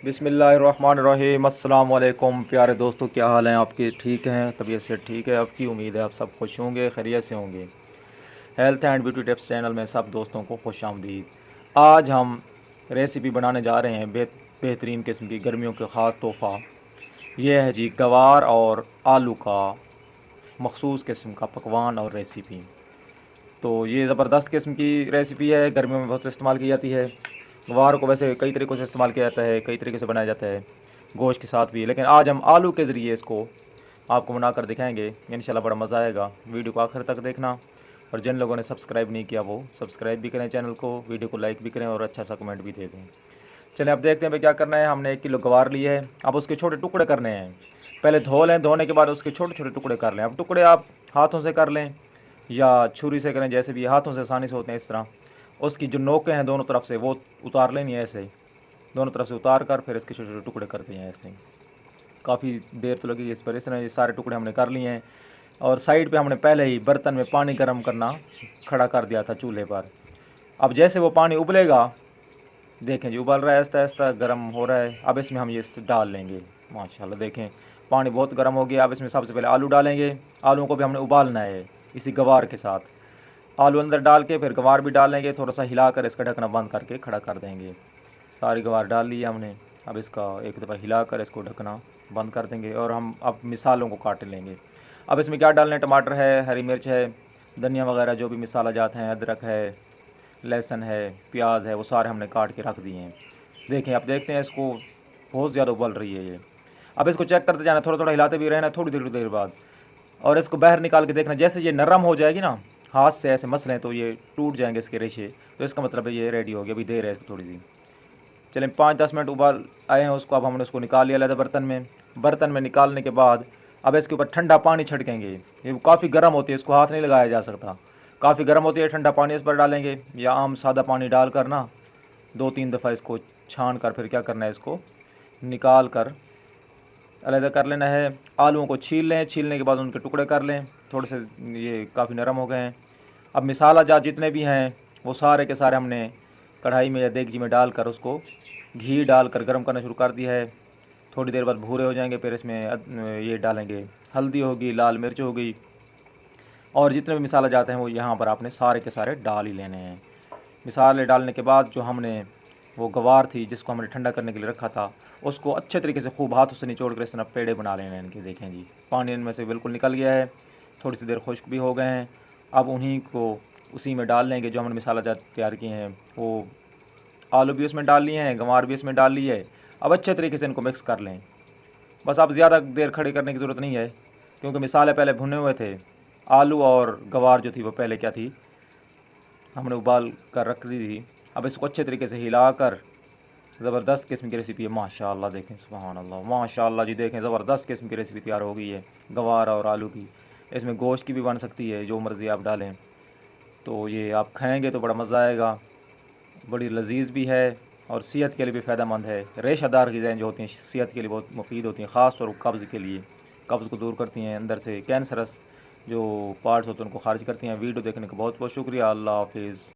बिस्मिल्लाहिर्रहमानिर्रहीम। अस्सलाम वालेकुम प्यारे दोस्तों, क्या हाल हैं आपके? ठीक हैं? तबीयत से ठीक है आपकी? उम्मीद है आप सब खुश होंगे, खैरियत से होंगे। Health and beauty tips channel में सब दोस्तों को खुश आमदीद। आज हम रेसिपी बनाने जा रहे हैं बेहतरीन किस्म की गर्मियों का ख़ास तोहफ़ा। ये है जी गवार और आलू का मखसूस किस्म का पकवान और रेसिपी। तो ये ज़बरदस्त किस्म की रेसिपी है, गर्मियों में बहुत इस्तेमाल की जाती है। गवार को वैसे कई तरीक़ों से इस्तेमाल किया जाता है, कई तरीके से बनाया जाता है, गोश्त के साथ भी, लेकिन आज हम आलू के ज़रिए इसको आपको बनाकर दिखाएंगे। इंशाल्लाह बड़ा मज़ा आएगा। वीडियो को आखिर तक देखना, और जिन लोगों ने सब्सक्राइब नहीं किया वो सब्सक्राइब भी करें चैनल को, वीडियो को लाइक भी करें और अच्छा सा कमेंट भी दे दें। चलें अब देखते हैं भाई क्या करना है। हमने 1 किलो गवार लिए है। अब उसके छोटे टुकड़े करने हैं। पहले धो लें, धोने के बाद उसके छोटे छोटे टुकड़े कर लें। अब टुकड़े आप हाथों से कर लें या छुरी से करें, जैसे भी हाथों से आसानी से होते हैं इस तरह। उसकी जो नोकें हैं दोनों तरफ से वो उतार लेनी है ऐसे ही, दोनों तरफ से उतार कर फिर इसके छोटे छोटे टुकड़े करते हैं ऐसे ही। काफ़ी देर तो लगेगी इस पर। इस तरह ये सारे टुकड़े हमने कर लिए हैं, और साइड पे हमने पहले ही बर्तन में पानी गर्म करना खड़ा कर दिया था चूल्हे पर। अब जैसे वो पानी उबलेगा, देखें जी उबल रहा है, आहिस्ता आहिस्ता गर्म हो रहा है। अब इसमें हम ये डाल लेंगे। माशाल्लाह देखें पानी बहुत गर्म हो गया। अब इसमें सबसे पहले आलू डालेंगे। आलूओं को भी हमने उबालना है इसी गवार के साथ। आलू अंदर डाल के फिर गवार भी डाल लेंगे, थोड़ा सा हिलाकर इसका ढकना बंद करके खड़ा कर देंगे। सारी गवार डाल ली हमने। अब इसका एक दफ़ा हिलाकर इसको ढकना बंद कर देंगे, और हम अब मिसालों को काट लेंगे। अब इसमें क्या डालना है? टमाटर है, हरी मिर्च है, धनिया वगैरह जो भी मिसाला जाते हैं, अदरक है, लहसुन है, प्याज है, वो सारे हमने काट के रख दिए हैं। देखें अब देखते हैं इसको, बहुत ज़्यादा उबल रही है ये। अब इसको चेक करते जाना, थोड़ा थोड़ा हिलाते भी रहना थोड़ी देर बाद, और इसको बाहर निकाल के देखना। जैसे ये नरम हो जाएगी ना, हाथ से ऐसे मसलें तो ये टूट जाएंगे इसके रेशे, तो इसका मतलब है ये रेडी हो गया। अभी देर है इसको थोड़ी सी। चलें 5-10 मिनट उबाल आए हैं उसको। अब हमने उसको निकाल लिया अलग बर्तन में। बर्तन में निकालने के बाद अब इसके ऊपर ठंडा पानी छिड़केंगे। ये काफ़ी गर्म होती है, इसको हाथ नहीं लगाया जा सकता, काफ़ी गर्म होती है। ठंडा पानी इस पर डालेंगे, या आम सादा पानी डाल कर ना 2-3 दफ़ा इसको छान कर फिर क्या करना है, इसको निकाल कर अलग कर लेना है। आलूओं को छील लें, छीलने के बाद उनके टुकड़े कर लें। थोड़े से ये काफ़ी नरम हो गए हैं। अब मिसाला जात जितने भी हैं वो सारे के सारे हमने कढ़ाई में या देगची में डालकर उसको घी डालकर गर्म करना शुरू कर दिया है। थोड़ी देर बाद भूरे हो जाएंगे, फिर इसमें ये डालेंगे, हल्दी होगी, लाल मिर्च होगी, और जितने भी मिसाला जाते हैं वो यहाँ पर आपने सारे के सारे डाल ही लेने हैं। मिसाले डालने के बाद जो हमने वो गवार थी जिसको हमने ठंडा करने के लिए रखा था, उसको अच्छे तरीके से खूब हाथों से निचोड़ कर इस तरह पेड़े बना लेने हैं इनके। देखें जी पानी इनमें से बिल्कुल निकल गया है, थोड़ी सी देर खुश्क भी हो गए हैं। अब उन्हीं को उसी में डाल लेंगे जो हमने मिसाला जात तैयार किए हैं। वो आलू भी उसमें डाल लिए हैं, गंवार भी इसमें डाल ली है। अब अच्छे तरीके से इनको मिक्स कर लें। बस अब ज़्यादा देर खड़े करने की ज़रूरत नहीं है, क्योंकि मिसाले पहले भुने हुए थे। आलू और गंवार जो थी वो पहले क्या थी, हमने उबाल कर रख दी थी। अब इसको अच्छे तरीके से हिलाकर, ज़बरदस्त किस्म की रेसिपी है। माशाल्लाह देखें, सुभान अल्लाह, माशाल्लाह जी देखें, ज़बरदस्त किस्म की रेसिपी तैयार हो गई है गवार और आलू की। इसमें गोश्त की भी बन सकती है, जो मर्ज़ी आप डालें। तो ये आप खाएँगे तो बड़ा मज़ा आएगा। बड़ी लजीज़ भी है और सेहत के लिए भी फ़ायदेमंद है। रेशादार ग़िज़ाएँ जो होती हैं सेहत के लिए बहुत मुफीद होती हैं, ख़ास तौर पर कब्ज़ के लिए। कब्ज़ को दूर करती हैं, अंदर से कैंसरस जो पार्ट्स होते हैं उनको ख़ारिज करती हैं। वीडियो देखने का बहुत बहुत शुक्रिया। अल्लाह हाफ़िज़।